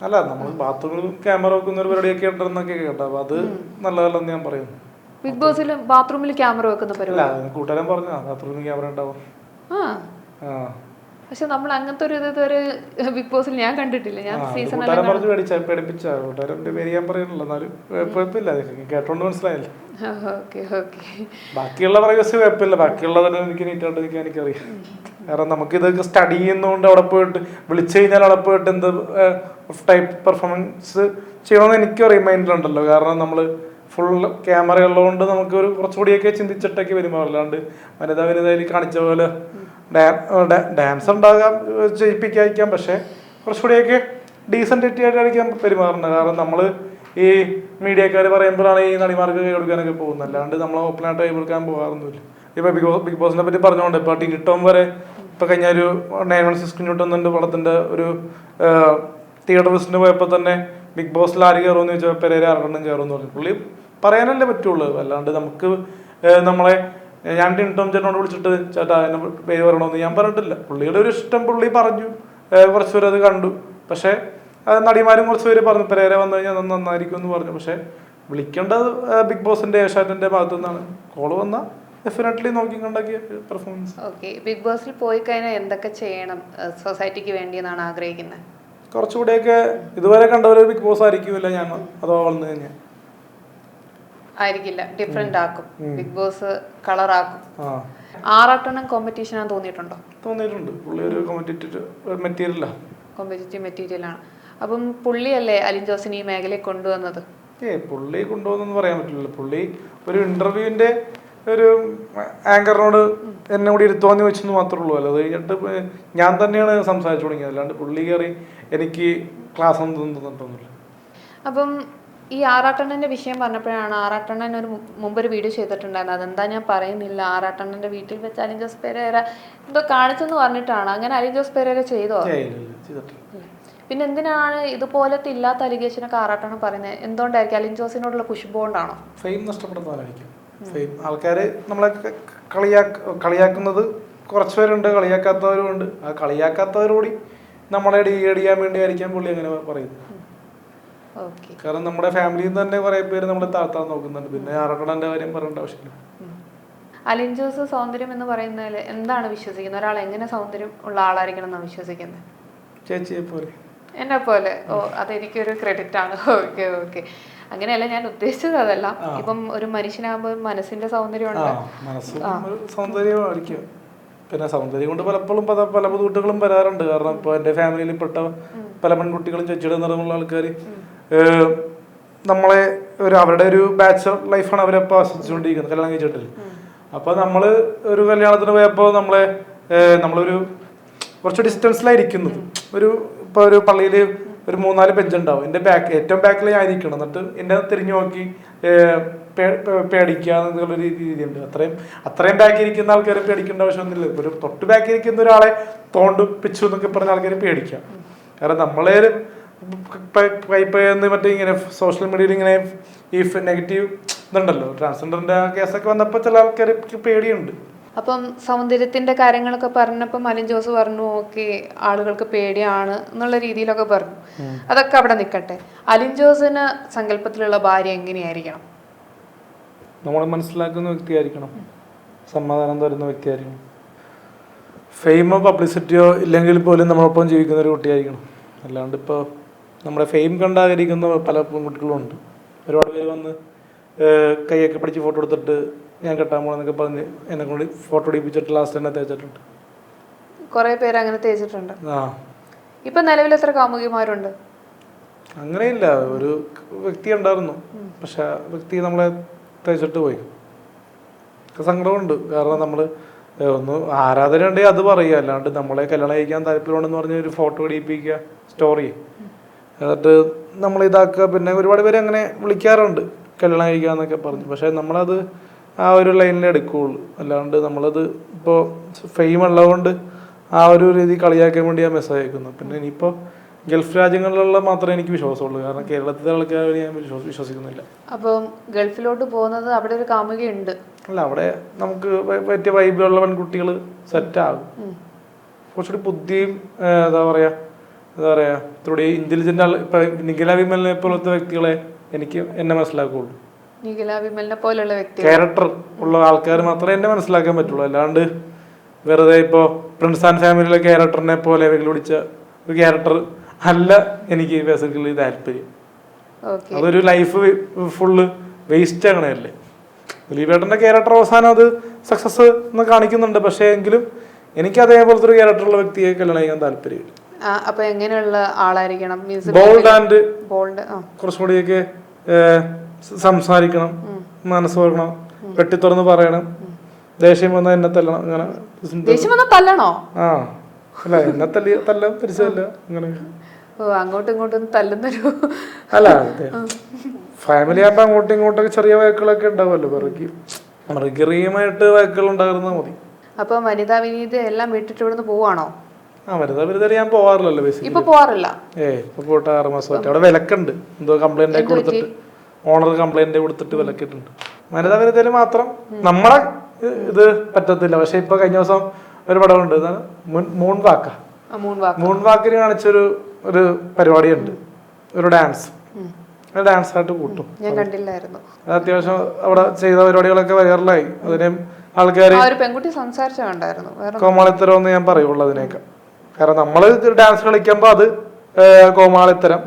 അല്ല, നമ്മൾ ബാത്റൂമിൽ ക്യാമറ വെക്കുന്ന ഒരു പരിപാടിയൊക്കെ ഉണ്ടെന്നൊക്കെ കേട്ടോ. അപ്പൊ അത് നല്ലതല്ലെന്ന് ഞാൻ പറയുന്നു. ബിഗ് ബോസിൽ ബാത്റൂമിൽ ക്യാമറ വെക്കുന്ന പരിപാടി കൂട്ടുകാരൻ പറഞ്ഞ ബാത്റൂമിൽ ക്യാമറ ഉണ്ടാവും. പക്ഷെ നമ്മൾ അങ്ങനത്തെ ഒരു ഇതുവരെ ബിഗ് ബോസിൽ ഞാൻ കണ്ടിട്ടില്ല. ഞാൻ സീസൺ പേടിപ്പിച്ചാരുടെ പേര് ഞാൻ പറയുന്നില്ല, എന്നാലും കുഴപ്പമില്ല, കേട്ടോണ്ട് മനസ്സിലായില്ല. ബാക്കിയുള്ള പ്രൈവസി കുഴപ്പമില്ല, ബാക്കിയുള്ളതിന് എനിക്ക് നീറ്റായിട്ട് എനിക്കറിയാം. കാരണം നമുക്കിതൊക്കെ സ്റ്റഡി ചെയ്യുന്നതുകൊണ്ട് അവിടെ പോയിട്ട് വിളിച്ചു കഴിഞ്ഞാൽ അവിടെ പോയിട്ട് എന്ത് ടൈപ്പ് പെർഫോമൻസ് ചെയ്യണമെന്ന് എനിക്കറിയാം, മൈൻഡിലുണ്ടല്ലോ. കാരണം നമ്മൾ ഫുൾ ക്യാമറ ഉള്ളതുകൊണ്ട് നമുക്ക് ഒരു കുറച്ചുകൂടിയൊക്കെ ചിന്തിച്ചിട്ടൊക്കെ വരുമ്പോൾ, അല്ലാണ്ട് വനിതയിൽ കാണിച്ച പോലെ ഡാൻസ് ഉണ്ടാകാം, ചെയ്യിപ്പിക്കാം, പക്ഷെ കുറച്ചുകൂടിയൊക്കെ ഡീസൻറ്റ് ആയിട്ടായിരിക്കും പെരുമാറുന്നത്. കാരണം നമ്മൾ ഈ മീഡിയക്കാർ പറയുമ്പോഴാണ് ഈ നടിമാർക്ക് കൈ കൊടുക്കാനൊക്കെ പോകുന്നത്, അല്ലാണ്ട് നമ്മൾ ഓപ്പണായിട്ട് കൈ കൊടുക്കാൻ പോകാറൊന്നുമില്ല. ഇപ്പൊ ബിഗ് ബോസിനെ പറ്റി പറഞ്ഞുകൊണ്ട് ഇപ്പൊ ടിനിട്ടോം വരെ ഇപ്പൊ കഴിഞ്ഞ ഒരു 916 കിട്ടുന്നുണ്ട് പടത്തിന്റെ ഒരു തിയേറ്റർ വിസിറ്റിന് പോയപ്പോൾ തന്നെ ബിഗ് ബോസിൽ ആര് കയറുമെന്ന് ചോദിച്ചാൽ പെരേര ആരെണ്ണം കയറുമെന്ന് പറഞ്ഞു. പുള്ളി പറയാനല്ലേ പറ്റുള്ളൂ, അല്ലാണ്ട് നമുക്ക് ഞാൻ ടിനിട്ടോം ചേട്ടനോട് വിളിച്ചിട്ട് ചേട്ടാ എന്നെ പേര് പറയണമെന്ന് ഞാൻ പറഞ്ഞിട്ടില്ല. പുള്ളിയുടെ ഒരു ഇഷ്ടം പുള്ളി പറഞ്ഞു, കുറച്ചുപേര് അത് കണ്ടു. പക്ഷെ നടിമാരും കുറച്ചുപേര് പറഞ്ഞു പെരേര വന്നു കഴിഞ്ഞാൽ നന്നായിരിക്കും എന്ന് പറഞ്ഞു. പക്ഷെ വിളിക്കേണ്ടത് ബിഗ് ബോസിന്റെ ഏഷ്യാനെറ്റിന്റെ ഭാഗത്തു നിന്നാണ്. കോള് വന്ന ഡെഫിനറ്റ്ലി നോക്കി കണ്ടാക്കിയ പെർഫോമൻസ്. ഓക്കെ, ബിഗ് ബോസിൽ പോയി കഴിഞ്ഞാൽ എന്തൊക്കെ ചെയ്യണം സൊസൈറ്റിക്ക് വേണ്ടി എന്നാണ് ആഗ്രഹിക്കുന്നത്? കുറച്ചുകൂടെയൊക്കെ ഇതുവരെ കണ്ടവരെ ബിഗ് ബോസ് ആയിരിക്കുമല്ല ഞാൻ, അതോ വളർന്നു കഴിഞ്ഞാൽ ആയിരിക്കില്ല, ഡിഫറെന്റ് ആക്കും. ബിഗ് ബോസ് കളറാക്കും. ആറാട്ടെണ്ണം കോമ്പറ്റീഷൻ ആണെന്ന് തോന്നിയിട്ടുണ്ടോ? തോന്നിയിട്ടുണ്ട്. പുള്ളി ഒരു കോമ്പറ്റീറ്റീവ് മെറ്റീരിയലാണ്. അപ്പം പുള്ളിയല്ലേ അലിൻ ജോസിന് ഈ മേഖലയിൽ കൊണ്ടുവന്നത്? പുള്ളി കൊണ്ടുവന്നെന്ന് പറയാൻ പറ്റില്ല. പുള്ളി ഒരു ഇന്റർവ്യൂവിന്റെ ഒരു ആങ്കറിനോട് എന്നെ കൂടി ഇരുത്തുവാന്ന് ചോദിച്ചെന്ന് മാത്രമേ ഉള്ളൂ. അല്ല, അത് കഴിഞ്ഞിട്ട് ഞാൻ തന്നെയാണ് സംസാരിച്ചു തുടങ്ങിയത്, അല്ലാണ്ട് പുള്ളി കയറി എനിക്ക് ക്ലാസ് ഒന്നും തന്നിട്ടൊന്നുമില്ല. അപ്പം ഈ ആറാട്ടണ്ണന്റെ വിഷയം പറഞ്ഞപ്പോഴാണ്, ആറാട്ടണ്ണൻ മുമ്പൊരു വീഡിയോ ചെയ്തിട്ടുണ്ടായിരുന്നു, അതെന്താ ഞാൻ പറയുന്നില്ല. ആറാട്ടണ്ണന്റെ വീട്ടിൽ വെച്ച് അലിൻ ജോസ് പെരേര എന്തോ കാണിച്ചെന്ന് പറഞ്ഞിട്ടാണ്. അങ്ങനെ അലിൻ ജോസ് പെരേര ചെയ്തോ? പിന്നെ എന്തിനാണ് ഇതുപോലത്തെ ഇല്ലാത്ത അലിഗേഷനൊക്കെ ആറാട്ടണ്ണൻ പറയുന്നത്? എന്തുകൊണ്ടായിരിക്കും? അലിൻ ജോസിനോടുള്ള കുശുമ്പ് കൊണ്ടാണോ? ഫെയിം നഷ്ടപ്പെടുന്നതായിരിക്കും. ഫെയിം ആൾക്കാര് നമ്മളെ കളിയാക്കുന്നത് കുറച്ചുപേരുണ്ട്, കളിയാക്കാത്തവരും ഉണ്ട്. ആ കളിയാക്കാത്തവരോടി നമ്മളെ ഡീഗ്രേഡ് ചെയ്യാൻ വേണ്ടി ആയിരിക്കാം പുള്ളി അങ്ങനെ പറയുന്നത്. കാരണം നമ്മുടെ ഫാമിലിയിൽ നിന്ന് തന്നെ കുറെ പേര് നമ്മളെ താഴ്ത്താൻ നോക്കുന്നുണ്ട്. പിന്നെ ആറക്കണന്റെ കാര്യം പറയേണ്ട ആവശ്യമില്ല. അലിൻ ജോസ് സൗന്ദര്യം എന്ന് പറയുന്നതിൽ എന്താണ് വിശ്വസിക്കുന്നത്? ഒരാൾ എങ്ങനെ സൗന്ദര്യം ഉള്ള ആളായിരിക്കണം എന്നാണ് വിശ്വസിക്കുന്നത്? ചേച്ചിയെ പോലെ, എന്നെ പോലെ. ഓ, അതെനിക്കൊരു ക്രെഡിറ്റ് ആണ്. ഓക്കെ, അങ്ങനെയല്ല ഞാൻ ഉദ്ദേശിച്ചത്, അതല്ല. ഇപ്പം ഒരു മനുഷ്യനാകുമ്പോൾ മനസ്സിന്റെ സൗന്ദര്യം ഉണ്ട്, സൗന്ദര്യമായിരിക്കും. പിന്നെ സൗന്ദര്യം കൊണ്ട് പലപ്പോഴും പല ബുദ്ധിമുട്ടുകളും വരാറുണ്ട്. കാരണം ഇപ്പൊ എന്റെ ഫാമിലിയിൽ പെട്ട പല പെൺകുട്ടികളും ചേച്ചിയുടെ നിറമുള്ള ആൾക്കാർ നമ്മളെ അവരുടെ ഒരു ബാച്ചലർ ലൈഫാണ് അവരെപ്പോൾ ആസ്വദിച്ചുകൊണ്ടിരിക്കുന്നത്, കല്യാണം കഴിച്ചിട്ടില്ല. അപ്പൊ നമ്മള് ഒരു കല്യാണത്തിന് പോയപ്പോൾ നമ്മളൊരു കുറച്ച് ഡിസ്റ്റൻസിലായിരിക്കുന്നത്. ഇപ്പൊ ഒരു പള്ളിയില് ഒരു 3-4 ബെഞ്ച് ഉണ്ടാവും. എൻ്റെ ഏറ്റവും ബാക്കിൽ ഞാൻ ഇരിക്കണം. എന്നിട്ട് എന്നെ തിരിഞ്ഞു നോക്കി പേടിക്കുക എന്നുള്ള രീതിയുണ്ട്. അത്രയും ബാക്കി ഇരിക്കുന്ന ആൾക്കാരെ പേടിക്കേണ്ട ആവശ്യമൊന്നുമില്ല. ഒരു തൊട്ട് ബാക്കി ഇരിക്കുന്ന ഒരാളെ തോണ്ടിപ്പിച്ചു എന്നൊക്കെ പറഞ്ഞ ആൾക്കാരെ പേടിക്കാം. കാരണം നമ്മളെ മറ്റേ ഇങ്ങനെ സോഷ്യൽ മീഡിയയിൽ ഇങ്ങനെ ഈ നെഗറ്റീവ് ഇതുണ്ടല്ലോ, ട്രാൻസ്ജെൻഡറിന്റെ കേസൊക്കെ വന്നപ്പോൾ ചില ആൾക്കാർക്ക് പേടിയുണ്ട്. അപ്പം സൗന്ദര്യത്തിന്റെ കാര്യങ്ങളൊക്കെ പറഞ്ഞപ്പോൾ അലിൻ ജോസ് പറഞ്ഞു ഓക്കെ ആളുകൾക്ക് പേടിയാണ് എന്നുള്ള രീതിയിലൊക്കെ പറഞ്ഞു. അതൊക്കെ അവിടെ നിൽക്കട്ടെ. അലിൻ ജോസിന് സങ്കല്പത്തിലുള്ള ഭാര്യ എങ്ങനെയായിരിക്കണം? നമ്മളെ മനസ്സിലാക്കുന്ന വ്യക്തിയായിരിക്കണം, സമാധാനം തരുന്ന വ്യക്തിയായിരിക്കണം, ഫെയിമോ പബ്ലിസിറ്റിയോ ഇല്ലെങ്കിൽ പോലും നമ്മളൊപ്പം ജീവിക്കുന്ന ഒരു കുട്ടിയായിരിക്കണം. അല്ലാണ്ട് ഇപ്പോൾ നമ്മുടെ ഫെയിം കണ്ടാകരിക്കുന്ന പല പെൺകുട്ടികളും ഉണ്ട്. ഒരുപാട് പേര് വന്ന് കൈയൊക്കെ പിടിച്ച് ഫോട്ടോ എടുത്തിട്ട് ഞാൻ കെട്ടാൻ പോണെന്നൊക്കെ പറഞ്ഞ് എന്നെ കൊണ്ട് ഫോട്ടോ എടുപ്പിച്ചിട്ട് ലാസ്റ്റ് തന്നെ തേച്ചിട്ടുണ്ട്. കുറെ പേര് അങ്ങനെ തേച്ചിട്ടുണ്ട്. ഇപ്പൊ നിലവിൽ എത്ര കാമുകിമാരുണ്ട്? അങ്ങനെയില്ല, ഒരു വ്യക്തി ഉണ്ടായിരുന്നു. പക്ഷെ ആ വ്യക്തി നമ്മളെ തേച്ചിട്ട് പോയി. സങ്കടമുണ്ട്. കാരണം നമ്മള് ഒന്ന് ആരാധന ഉണ്ടെങ്കിൽ അത് പറയുക, അല്ലാണ്ട് നമ്മളെ കല്യാണം കഴിക്കാൻ താല്പര്യമുണ്ടെന്ന് പറഞ്ഞ് ഒരു ഫോട്ടോ എടുപ്പിക്കുക, സ്റ്റോറി എന്നിട്ട് നമ്മൾ ഇതാക്കുക. പിന്നെ ഒരുപാട് പേര് അങ്ങനെ വിളിക്കാറുണ്ട് കല്യാണം കഴിക്കുക എന്നൊക്കെ പറഞ്ഞു. പക്ഷേ നമ്മളത് ആ ഒരു ലൈനിലേ എടുക്കുകയുള്ളൂ. അല്ലാണ്ട് നമ്മളത് ഇപ്പോൾ ഫെയിം ഉള്ളതുകൊണ്ട് ആ ഒരു രീതി കളിയാക്കാൻ വേണ്ടി ഞാൻ മെസ്സേജ് അയക്കുന്നു. പിന്നെ ഇനിയിപ്പോൾ ഗൾഫ് രാജ്യങ്ങളിലുള്ള മാത്രമേ എനിക്ക് വിശ്വാസമുള്ളൂ. കാരണം കേരളത്തിലെ ആൾക്കാർ ഞാൻ വിശ്വസിക്കുന്നില്ല. അപ്പം ഗൾഫിലോട്ട് പോകുന്നത് അവിടെ ഒരു കാമുകയുണ്ട്. അല്ല, അവിടെ നമുക്ക് പറ്റിയ വൈബുള്ള പെൺകുട്ടികൾ സെറ്റാകും. കുറച്ചുകൂടി ബുദ്ധിയും എന്താ പറയുക ഇത്രൂടി ഇന്റലിജന്റ് ആൾ. ഇപ്പൊ നിഖില വിമലിനെ പോലത്തെ വ്യക്തികളെ എന്നെ മനസ്സിലാക്കുള്ളൂ. നിഖില വിമലിനെ പോലുള്ള വ്യക്തി ക്യാരക്ടർ ഉള്ള ആൾക്കാർ മാത്രമേ എന്നെ മനസ്സിലാക്കാൻ പറ്റുള്ളൂ. അല്ലാണ്ട് വെറുതെ ഇപ്പോ പ്രിൻസ് ആൻഡ് ഫാമിലിയിലെ ക്യാരക്ടറിനെ പോലെ വെല്ലുവിളിച്ച ഒരു ക്യാരക്ടർ അല്ല എനിക്ക് ബേസിക്കലി താല്പര്യം. അതൊരു ലൈഫ് ഫുള്ള് വേസ്റ്റ് ആകണല്ലേ. ദിലീപേട്ടന്റെ ക്യാരക്ടർ അവസാനം അത് സക്സസ് എന്ന് കാണിക്കുന്നുണ്ട്. പക്ഷേ എങ്കിലും എനിക്ക് അതേപോലത്തെ ഒരു ക്യാരക്ടറുള്ള വ്യക്തിയെ കല്യാണം ചെയ്യാൻ താല്പര്യമില്ല. അപ്പൊ എങ്ങനെയുള്ള ആളായിരിക്കണം? ബോൾഡ് ആൻഡ് കുറച്ചുകൂടിയൊക്കെ സംസാരിക്കണം, മനസ്സ് പറയണം, വെട്ടിത്തുറന്ന് പറയണം. ദേഷ്യം വന്നാൽ എന്നെ തല്ലണം. അങ്ങനെ ദേഷ്യം വന്നാൽ തല്ലണോ? ആ അല്ല, എന്നെ തല്ലാം തിരിച്ചല്ല. അങ്ങനെ അങ്ങോട്ടും ഇങ്ങോട്ടും തല്ലുന്നൊരു അല്ല, ഫാമിലി ആകുമ്പോ അങ്ങോട്ടും ഇങ്ങോട്ടൊക്കെ ചെറിയ വഴക്കുകളൊക്കെ ഉണ്ടാവുമല്ലോ. മൃഗീയമായിട്ട് വഴക്കുകൾ ഉണ്ടാകുന്ന മതി. അപ്പൊ വനിതാ വിനീത എല്ലാം വിട്ടിട്ട് ഇവിടുന്ന് പോവാണോ? വനിതാ വിനീത ഞാൻ പോവാറില്ലല്ലോ ബേസിക്കലി. ഇപ്പൊ പോവാറില്ല. ഇപ്പൊ പോയിട്ട് 6 മാസമായിട്ട്. അവിടെ വിലക്കുണ്ട്. എന്തോ കംപ്ലൈന്റ് കൊടുത്തിട്ട്, ഓണർ കംപ്ലൈന്റ് കൊടുത്തിട്ട് വിലക്കിട്ടുണ്ട്. വനിതാ വിനീതയിൽ മാത്രം നമ്മളെ ഇത് പറ്റത്തില്ല. പക്ഷെ ഇപ്പൊ കഴിഞ്ഞ ദിവസം ഒരു പടമുണ്ട്, മൂൺ വാക്കിന് കാണിച്ചൊരു പരിപാടിയുണ്ട്, ഒരു ഡാൻസ് ആയിട്ട് കൂട്ടും. ഞാൻ കണ്ടില്ലായിരുന്നു. അത്യാവശ്യം അവിടെ ചെയ്ത പരിപാടികളൊക്കെ വൈറലായി. അതിനെ ആൾക്കാര് പെൺകുട്ടി സംസാരിച്ചുണ്ടായിരുന്നു. കോമാളിത്തരം എന്ന് ഞാൻ പറയുള്ളൂ അതിനേക്കാൾ. കാരണം നമ്മള് ഡാൻസ് കളിക്കുമ്പോ അത് കോമാളിത്തരം.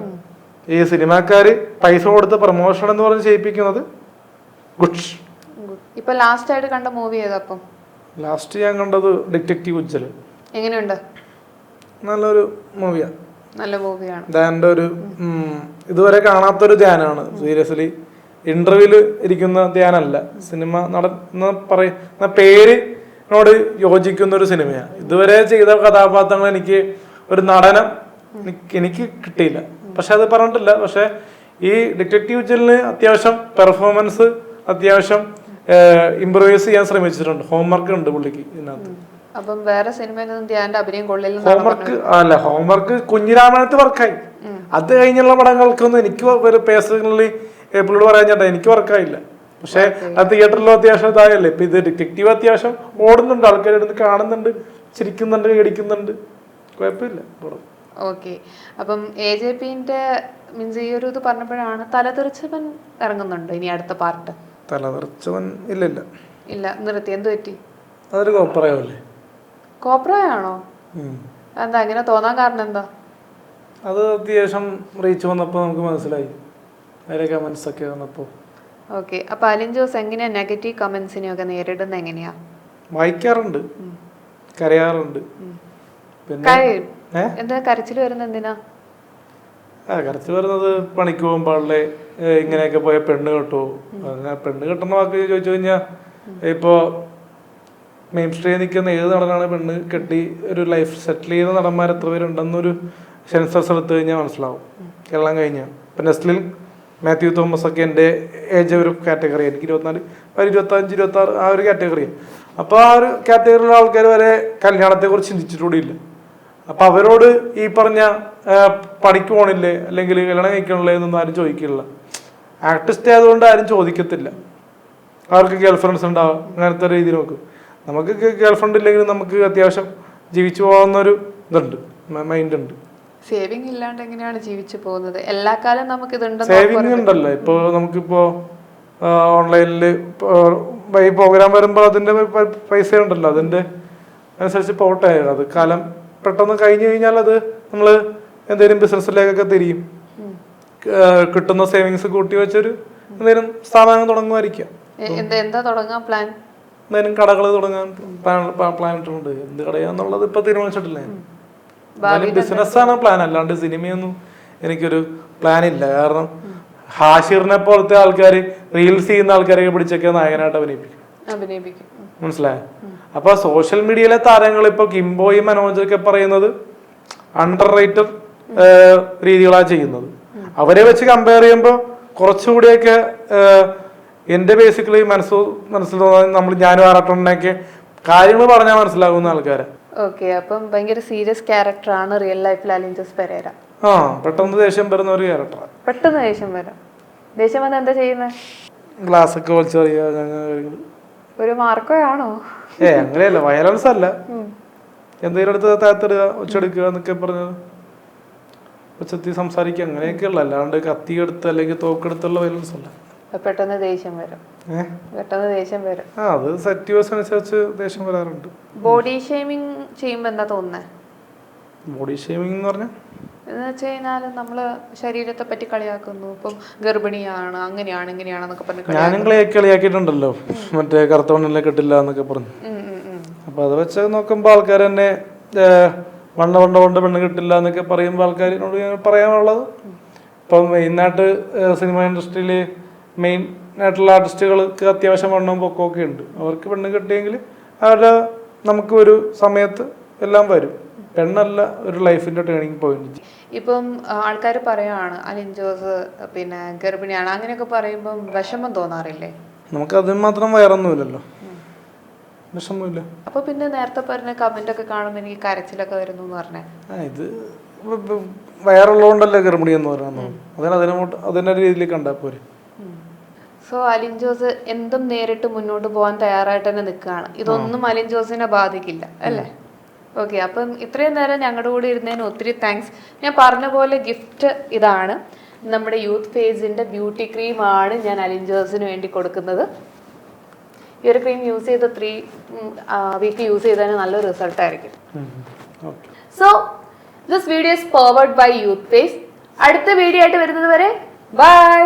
ഈ സിനിമാക്കാര് പൈസ കൊടുത്ത് പ്രൊമോഷൻ എന്ന് പറഞ്ഞ് ചെയ്യിപ്പിക്കുന്നത് ഗുഡ്. ഇപ്പൊ ലാസ്റ്റ് ആയിട്ട് കണ്ട മൂവി ഏതാപ്പം? ലാസ്റ്റ് ഞാൻ കണ്ടത് ഡിറ്റക്റ്റീവ് ഉജ്ജൽ. എങ്ങനെയുണ്ട്? നല്ലൊരു മൂവിയാണ്. നല്ല മൂവിയാണ്. ധ്യാന്റെ ഒരു ഇതുവരെ കാണാത്തൊരു ധ്യാനാണ്. സീരിയസ്ലി ഇന്റർവ്യൂല് ഇരിക്കുന്ന ധ്യാനല്ല. സിനിമ പറയുന്ന പേരിനോട് യോജിക്കുന്ന ഒരു സിനിമയാണ്. ഇതുവരെ ചെയ്ത കഥാപാത്രങ്ങൾ എനിക്ക് ഒരു നടനം എനിക്ക് കിട്ടിയില്ല. പക്ഷെ അത് പറഞ്ഞിട്ടില്ല. പക്ഷെ ഈ ഡിറ്റക്റ്റീവ് ഉജ്ജലിന് അത്യാവശ്യം പെർഫോമൻസ് അത്യാവശ്യം ഇംപ്രൂവൈസ് ചെയ്യാൻ ശ്രമിച്ചിട്ടുണ്ട്. ഹോംവർക്ക് ഉണ്ട് പുള്ളിക്ക് ഇതിനകത്ത്. അപ്പം വേറെ സിനിമയിലൊന്നും ധ്യാന്റെ അഭിനയം കൊള്ളില്ല. ഹോംവർക്ക് കുഞ്ഞിരാമായണത്ത് വർക്കായി. അത് കഴിഞ്ഞുള്ള പടങ്ങൾക്കൊന്നും എനിക്ക് പേഴ്സണലി പുള്ളിയോട് പറയാൻ ചേട്ടാ എനിക്ക് വർക്കായില്ല. പക്ഷെ ആ തിയേറ്ററിലും അത്യാവശ്യം ഇതായല്ലേ. ഇപ്പൊ ഇത് ഡിറ്റക്റ്റീവ് അത്യാവശ്യം ഓടുന്നുണ്ട്, ആൾക്കാരെടുത്ത് കാണുന്നുണ്ട്, ചിരിക്കുന്നുണ്ട്, കടിക്കുന്നുണ്ട്, കുഴപ്പമില്ല. ഓക്കെ. അപ്പം AJPന്റെ മീൻസ് ഈ ഒരു ഇത് പറഞ്ഞപ്പോഴാണ് തലതെറിച്ചവൻ ഇറങ്ങുന്നുണ്ട് ഇനി അടുത്ത പാർട്ട്. തലതെറിച്ചവൻ ഇല്ല നിർത്തി. എന്ത് പറ്റി? അതൊരു കോപ്രായല്ലേ. കോപ്രായാണോ? എന്താ അങ്ങനെ തോന്നാൻ കാരണം എന്താ? അത് അത്യാവശ്യം റീച്ച് വന്നപ്പോ നമുക്ക് മനസ്സിലായി. അതിലെ കമന്റ്സ് ഒക്കെ വന്നപ്പോ. ഓക്കെ. അപ്പൊ അലിൻ ജോസ് എങ്ങനെയാ നെഗറ്റീവ് കമന്റ്സിനെയൊക്കെ നേരിടുന്നത്? എങ്ങനെയാ? വായിക്കാറുണ്ട്, കരയാറുണ്ട്. പിന്നെ എന്താ കരച്ചിൽ വരുന്നത്? എന്തിനാ കരച്ചിൽ വരുന്നത്? പണിക്ക് പോകുമ്പോഴേ ഇങ്ങനെയൊക്കെ പോയ പെണ്ണ് കെട്ടോ. അങ്ങനെ പെണ്ണ് കെട്ടുന്ന വാക്ക് ചോദിച്ചു കഴിഞ്ഞാൽ ഇപ്പോ മെയിൻ സ്ട്രീമിൽ നിൽക്കുന്ന ഏത് നടനാണ് പെണ്ണ് കെട്ടി ഒരു ലൈഫ് സെറ്റിൽ ചെയ്ത നടന്മാർ എത്ര പേരുണ്ടെന്നൊരു സെൻസസ് എടുത്തു കഴിഞ്ഞാൽ മനസ്സിലാവും. എല്ലാം കഴിഞ്ഞാൽ ഇപ്പം നെസ്ലിൻ, മാത്യു തോമസ് ഒക്കെ എൻ്റെ ഏജ് ഒരു കാറ്റഗറി. എനിക്ക് 24, 25, 26 ആ ഒരു കാറ്റഗറിയാണ്. അപ്പോൾ ആ ഒരു കാറ്റഗറിയിലുള്ള ആൾക്കാർ വരെ കല്യാണത്തെക്കുറിച്ച് ചിന്തിച്ചിട്ടുകൂടിയില്ല. അപ്പം അവരോട് ഈ പറഞ്ഞ പണിക്ക് പോകണില്ലേ അല്ലെങ്കിൽ കല്യാണം കഴിക്കണില്ലേ എന്നൊന്നും ആരും ചോദിക്കില്ല. ആർട്ടിസ്റ്റ് ആയതുകൊണ്ട് ആരും ചോദിക്കത്തില്ല. അവർക്ക് ഗേൾ ഫ്രണ്ട്സ് ഉണ്ടാവും, അങ്ങനത്തെ രീതിയിൽ നോക്കും. നമുക്ക് ഗേൾ ഫ്രണ്ട് ഇല്ലെങ്കിലും നമുക്ക് അത്യാവശ്യം ജീവിച്ചു പോകുന്നൊരു ഇതുണ്ട്, മൈൻഡ് ഉണ്ട്. സേവിങ് ഇല്ലാണ്ട് എങ്ങനെയാണ് ജീവിച്ചു പോകുന്നത്? എല്ലാ കാലം നമുക്ക് സേവിങ് ഉണ്ടല്ലോ. ഇപ്പോൾ നമുക്കിപ്പോൾ ഓൺലൈനിൽ ഈ പ്രോഗ്രാം വരുമ്പോൾ അതിൻ്റെ പൈസ ഉണ്ടല്ലോ, അതിൻ്റെ അനുസരിച്ച് പോട്ടെ. അത് കാലം പെട്ടെന്ന് കഴിഞ്ഞു കഴിഞ്ഞാൽ അത് നമ്മൾ എന്തെങ്കിലും ബിസിനസ്സിലേക്കൊക്കെ തിരിയും. കിട്ടുന്ന സേവിങ്സ് കൂട്ടി വെച്ചൊരു എന്തെങ്കിലും സ്ഥാപനം തുടങ്ങുമായിരിക്കാം. എന്താ തുടങ്ങാൻ പ്ലാൻ? എന്തെങ്കിലും കടകൾ തുടങ്ങാൻ പ്ലാൻ ഇട്ടിട്ടുണ്ട്. എന്ത് കടയാന്നുള്ളത് ഇപ്പൊ തീരുമാനിച്ചിട്ടില്ല. ബിസിനസ്സാണ് പ്ലാൻ, അല്ലാണ്ട് സിനിമയൊന്നും എനിക്കൊരു പ്ലാൻ ഇല്ല. കാരണം ഹാഷിറിനെ പോലത്തെ ആൾക്കാർ റീൽസ് ചെയ്യുന്ന ആൾക്കാരെ പിടിച്ചൊക്കെ നായകനായിട്ട് അഭിനയിപ്പിക്കും. മനസ്സിലായോ? അപ്പൊ സോഷ്യൽ മീഡിയയിലെ താരങ്ങൾ ഇപ്പൊ കിംബോയും മനോജൊക്കെ പറയുന്നത് അണ്ടർ റേറ്റഡ് രീതികളാണ് ചെയ്യുന്നത്. അവരെ വെച്ച് കമ്പയർ ചെയ്യുമ്പോൾ കുറച്ചുകൂടിയൊക്കെ എൻ്റെ ബേസിക്കലി മനസ്സിൽ തോന്നുന്നത് നമ്മൾ ഞാനും ആറാട്ടണ്ണൊക്കെ കാര്യങ്ങൾ പറഞ്ഞാൽ മനസ്സിലാകുന്ന ആൾക്കാരെ. ഓക്കെ, അപ്പം ഭയങ്കര സീരിയസ് ക്യാരക്ടറാണ് റിയൽ ലൈഫിൽ അലിൻ ജോസ് പെരേര. ആ, പെട്ടെന്ന് ദേഷ്യം വരുന്ന ഒരു ക്യാരക്ടറാണ്. പെട്ടെന്ന് ദേഷ്യം വരാം. ദേഷ്യം വന്ന് എന്താ ചെയ്യുന്നത്? ഗ്ലാസ് ഒക്കെ വലിച്ചെറിയുക. ഒരു മാർക്കോ ആണോ? അങ്ങനെയല്ല, വയലൻസ് അല്ല. എന്തെങ്കിലും അടുത്ത് താത്തിടുക, ഒച്ചെടുക്കുക എന്നൊക്കെ പറഞ്ഞത്, ഒച്ചത്തി സംസാരിക്കുക, അങ്ങനെയൊക്കെയുള്ള, അല്ലാണ്ട് കത്തി എടുത്ത് അല്ലെങ്കിൽ തോക്കെടുത്തുള്ള വയലൻസ് അല്ല. പെട്ടെന്ന് ദേഷ്യം വരും. അത് സെറ്റിവേഴ്സ് അനുസരിച്ച് ദേഷ്യം വരാറുണ്ട്. ബോഡി ഷേമിങ് ചെയ്യുമ്പോ എന്താ തോന്നുന്നത്? ബോഡി ഷേമിംഗ് എന്ന് പറഞ്ഞാൽ എന്ന് വെച്ച് കഴിഞ്ഞാൽ നമ്മള് ശരീരത്തെ പറ്റി കളിയാക്കുന്നു. ഇപ്പം ഗർഭിണിയാണ്, അങ്ങനെയാണ്, ഇങ്ങനെയാണെന്നൊക്കെ പറഞ്ഞ് ഞാനും കളിയാക്കിയിട്ടുണ്ടല്ലോ, മറ്റേ കറുത്ത വണ്ണിലെ കിട്ടില്ല എന്നൊക്കെ പറഞ്ഞു. അപ്പൊ അത് വെച്ച് നോക്കുമ്പോ ആൾക്കാർ തന്നെ വണ്ണ പെണ്ണ് കിട്ടില്ല എന്നൊക്കെ പറയുമ്പോൾ ആൾക്കാരിനോട് പറയാനുള്ളത്, ഇപ്പം മെയിനായിട്ട് സിനിമ ഇൻഡസ്ട്രിയിൽ മെയിൻ ആയിട്ടുള്ള ആർട്ടിസ്റ്റുകൾക്ക് അത്യാവശ്യം വണ്ണവും പൊക്കമൊക്കെ ഉണ്ട്. അവർക്ക് പെണ്ണ് കിട്ടിയെങ്കിൽ അവരുടെ നമുക്ക് ഒരു സമയത്ത് എല്ലാം വരും. പെണ്ണല്ല ഒരു ലൈഫിന്റെ ടേണിംഗ് പോയിന്റ്. ഇപ്പം ആൾക്കാർ പറയാണ് അലിൻ ജോസ് പിന്നെ ഗർഭിണിയാണ്, അങ്ങനെയൊക്കെ പറയുമ്പോൾ വിഷമം തോന്നാറില്ലേ? നമുക്ക് അതിന് മാത്രം വയറൊന്നുമില്ലല്ലോ, വിഷമമില്ല. അപ്പൊ പിന്നെ നേരത്തെ പറഞ്ഞ കമന്റ് ഒക്കെ കാണുമ്പോൾ എനിക്ക് കരച്ചിലൊക്കെ വരുന്നു എന്ന് പറഞ്ഞേ. ഇത് വയറുള്ളതുകൊണ്ടല്ലേ ഗർഭിണി എന്ന് പറയുന്നത്, അതിനെ രീതിയിൽ കണ്ടാൽ പോരെ. സോ അലിൻ ജോസ് എന്തും നേരിട്ട് മുന്നോട്ട് പോകാൻ തയ്യാറായിട്ട് തന്നെ നിൽക്കുകയാണ്. ഇതൊന്നും അലിൻ ജോസിനെ ബാധിക്കില്ല അല്ലേ? ഓക്കെ, അപ്പം ഇത്രയും നേരം ഞങ്ങളുടെ കൂടെ ഇരുന്നതിന് ഒത്തിരി താങ്ക്സ്. ഞാൻ പറഞ്ഞ പോലെ ഗിഫ്റ്റ് ഇതാണ്, നമ്മുടെ യൂത്ത് ഫേസിന്റെ ബ്യൂട്ടി ക്രീമാണ് ഞാൻ അലിൻ ജോസിന് വേണ്ടി കൊടുക്കുന്നത്. ഈ ഒരു ക്രീം യൂസ് ചെയ്ത് 3 വീക്ക് യൂസ് ചെയ്തതിന് നല്ലൊരു റിസൾട്ട് ആയിരിക്കും. So this video is powered by Youth Face. അടുത്ത വീഡിയോ ആയിട്ട് വരുന്നത് വരെ ബൈ.